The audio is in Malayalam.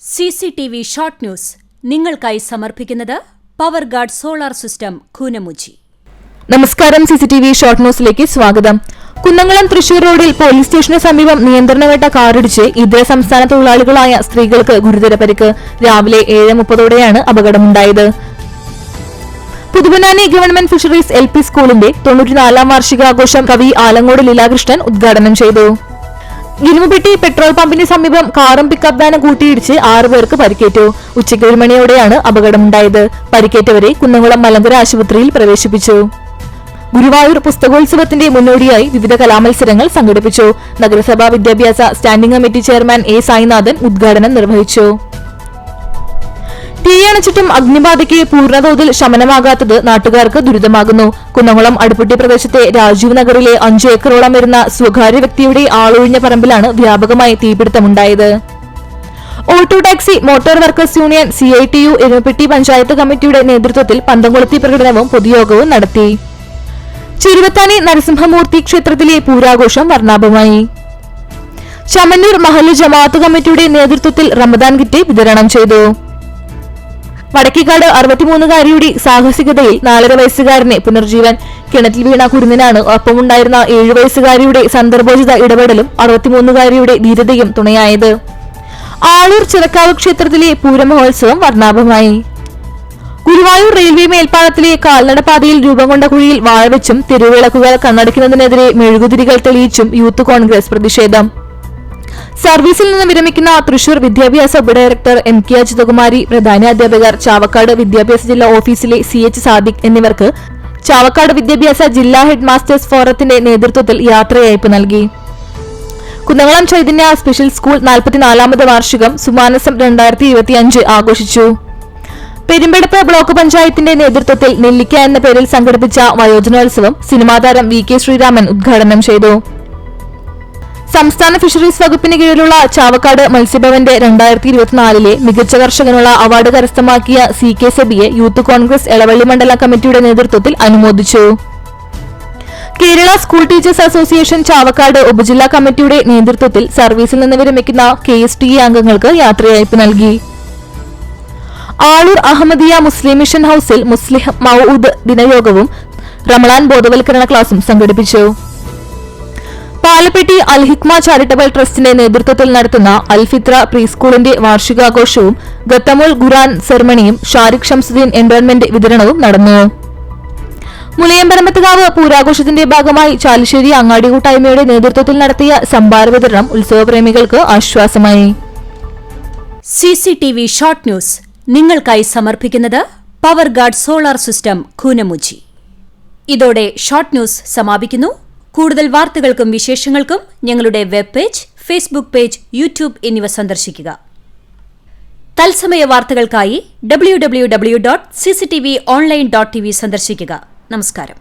CCTV ഷോർട്ട് ന്യൂസ് നിങ്ങൾക്കായി സമർപ്പിക്കുന്നത് power guard solar system Koonamuchi. നമസ്കാരം. CCTV ഷോർട്ട് ന്യൂസിലേക്ക് സ്വാഗതം. കുന്നംകുളം തൃശൂർ റോഡിൽ പോലീസ് സ്റ്റേഷന് സമീപം നിയന്ത്രണവേട്ട കാറിടിച്ച് ഇതര സംസ്ഥാന തൊഴിലാളികളായ സ്ത്രീകൾക്ക് ഗുരുതര പരിക്ക്. രാവിലെ 7:30ഓടെയാണ് അപകടമുണ്ടായത്. പുതുപൊന്നാനി ഗവൺമെന്റ് ഫിഷറീസ് LP സ്കൂളിന്റെ 94ാം വാർഷികാഘോഷം കവി ആലങ്ങോട് ലീലാകൃഷ്ണൻ ഉദ്ഘാടനം ചെയ്തു. ഇരുമ്പുപെട്ടി പെട്രോൾ പമ്പിന് സമീപം കാറും പിക്കപ്പ് വാനും കൂട്ടിയിടിച്ച് 6 പേർക്ക് പരിക്കേറ്റു. ഉച്ചയ്ക്ക് 1 മണിയോടെയാണ് അപകടമുണ്ടായത്. പരിക്കേറ്റവരെ കുന്നംകുളം മലങ്കര ആശുപത്രിയിൽ പ്രവേശിപ്പിച്ചു. ഗുരുവായൂർ പുസ്തകോത്സവത്തിന്റെ മുന്നോടിയായി വിവിധ കലാമത്സരങ്ങൾ സംഘടിപ്പിച്ചു. നഗരസഭാ വിദ്യാഭ്യാസ standing committee chairman A. Sainathan ഉദ്ഘാടനം നിർവഹിച്ചു. തീയണച്ചിട്ടും അഗ്നിബാധയ്ക്ക് പൂർണ്ണതോതിൽ ശമനമാകാത്തത് നാട്ടുകാർക്ക് ദുരിതമാകുന്നു. കുന്നംകുളം അടുപ്പുട്ടി പ്രദേശത്തെ രാജീവ് നഗറിലെ 5 ഏക്കറോളം വരുന്ന സ്വകാര്യ വ്യക്തിയുടെ ആളൊഴിഞ്ഞ പറമ്പിലാണ് വ്യാപകമായി തീപിടുത്തമുണ്ടായത്. Auto taxi motor workers union CITU Erumapetty panchayat കമ്മിറ്റിയുടെ നേതൃത്വത്തിൽ പന്തംകൊളുത്തി പ്രകടനവും പൊതുയോഗവും നടത്തി. ചെറുവത്താനി നരസിംഹമൂർത്തി ക്ഷേത്രത്തിലെ പൂരാഘോഷം വർണ്ണാഭമായി. ചമന്നൂർ മഹല്ല് ജമാഅത്ത് കമ്മിറ്റിയുടെ നേതൃത്വത്തിൽ റമദാൻ കിറ്റ് വിതരണം ചെയ്തു. വടക്കേക്കാട് 63-കാരിയുടെ സാഹസികതയിൽ 4.5 വയസ്സുകാരനെ പുനർജീവൻ. കിണറ്റിൽ വീണ കുരുന്നിനാണ് ഒപ്പമുണ്ടായിരുന്ന 7 വയസ്സുകാരിയുടെ സന്ദർഭോചിത ഇടപെടലും 63-കാരിയുടെ ധീരതയും തുണയായത്. ആളൂർ ചിറക്കാവ് ക്ഷേത്രത്തിലെ പൂരമഹോത്സവം വർണ്ണാഭമായി. ഗുരുവായൂർ റെയിൽവേ മേൽപ്പാലത്തിലെ കാൽനടപാതയിൽ രൂപം കൊണ്ട കുഴിയിൽ വാഴവെച്ചും തെരുവിളക്കുകൾ കണ്ണടയ്ക്കുന്നതിനെതിരെ മെഴുകുതിരികൾ തെളിയിച്ചും യൂത്ത് കോൺഗ്രസ് പ്രതിഷേധം. സർവീസിൽ നിന്ന് വിരമിക്കുന്ന തൃശൂർ വിദ്യാഭ്യാസ ഉപഡയറക്ടർ MK അജിതകുമാരി, പ്രധാനാധ്യാപകർ, ചാവക്കാട് വിദ്യാഭ്യാസ ജില്ലാ ഓഫീസിലെ CH സാദിഖ് എന്നിവർക്ക് ചാവക്കാട് വിദ്യാഭ്യാസ ജില്ലാ ഹെഡ് മാസ്റ്റേഴ്സ് ഫോറത്തിന്റെ നേതൃത്വത്തിൽ യാത്രയയപ്പ് നൽകി. കുന്നംകുളം ചൈതന്യ സ്പെഷ്യൽ സ്കൂൾ 44ാമത് വാർഷികം സുമാനസം 2025 ആഘോഷിച്ചു. പെരുമ്പടപ്പ് ബ്ലോക്ക് പഞ്ചായത്തിന്റെ നേതൃത്വത്തിൽ നെല്ലിക്ക എന്ന പേരിൽ സംഘടിപ്പിച്ച വയോജനോത്സവം സിനിമാതാരം VK ശ്രീരാമൻ ഉദ്ഘാടനം ചെയ്തു. സംസ്ഥാന ഫിഷറീസ് വകുപ്പിന് കീഴിലുള്ള ചാവക്കാട് മത്സ്യഭവന്റെ 2024 മികച്ച കർഷകനുള്ള അവാർഡ് കരസ്ഥമാക്കിയ CK സെബിയെ യൂത്ത് കോൺഗ്രസ് എളവള്ളി മണ്ഡല കമ്മിറ്റിയുടെ നേതൃത്വത്തിൽ അനുമോദിച്ചു. Kerala school teachers association Chavakkad ഉപജില്ലാ കമ്മിറ്റിയുടെ നേതൃത്വത്തിൽ സർവീസിൽ നിന്ന് വിരമിക്കുന്ന KSTE അംഗങ്ങൾക്ക് യാത്രയയപ്പ് നൽകി. ആളൂർ അഹമ്മദിയ മുസ്ലിം മിഷൻ ഹൌസിൽ മുസ്ലിം മൗഊദ് ദിനയോഗവും റമളാൻ ബോധവൽക്കരണ ക്ലാസും സംഘടിപ്പിച്ചു. പാലപ്പെട്ടി അൽഹിക്മ ചാരിറ്റബിൾ ട്രസ്റ്റിന്റെ നേതൃത്വത്തിൽ നടത്തുന്ന അൽഫിത്ര പ്രീ സ്കൂളിന്റെ വാർഷികാഘോഷവും ഗത്തമുൽ ഖുർആൻ സെറമണിയും ഷാരിഖ് ഷംസുദ്ദീൻ എൻവയോൺമെന്റ് വിതരണവും നടന്നു. മുലയമ്പരമ്പത്തുകാവ് പൂരാഘോഷത്തിന്റെ ഭാഗമായി ചാലിശ്ശേരി അങ്ങാടി കൂട്ടായ്മയുടെ നേതൃത്വത്തിൽ നടത്തിയ സംഭാര വിതരണം ഉത്സവപ്രേമികൾക്ക് ആശ്വാസമായി. CCTV ഷോർട്ട് ന്യൂസ് നിങ്ങൾക്കായി സമർപ്പിക്കുന്നത് power guard solar system Koonamuchi. ഇതോടെ ഷോർട്ട് ന്യൂസ് സമാപിക്കുന്നു. കൂടുതൽ വാർത്തകൾക്കും വിശേഷങ്ങൾക്കും ഞങ്ങളുടെ web page, Facebook page, YouTube എന്നിവ സന്ദർശിക്കുക. തത്സമയ വാർത്തകൾക്കായി www.cctv online.tv സന്ദർശിക്കുക. നമസ്കാരം.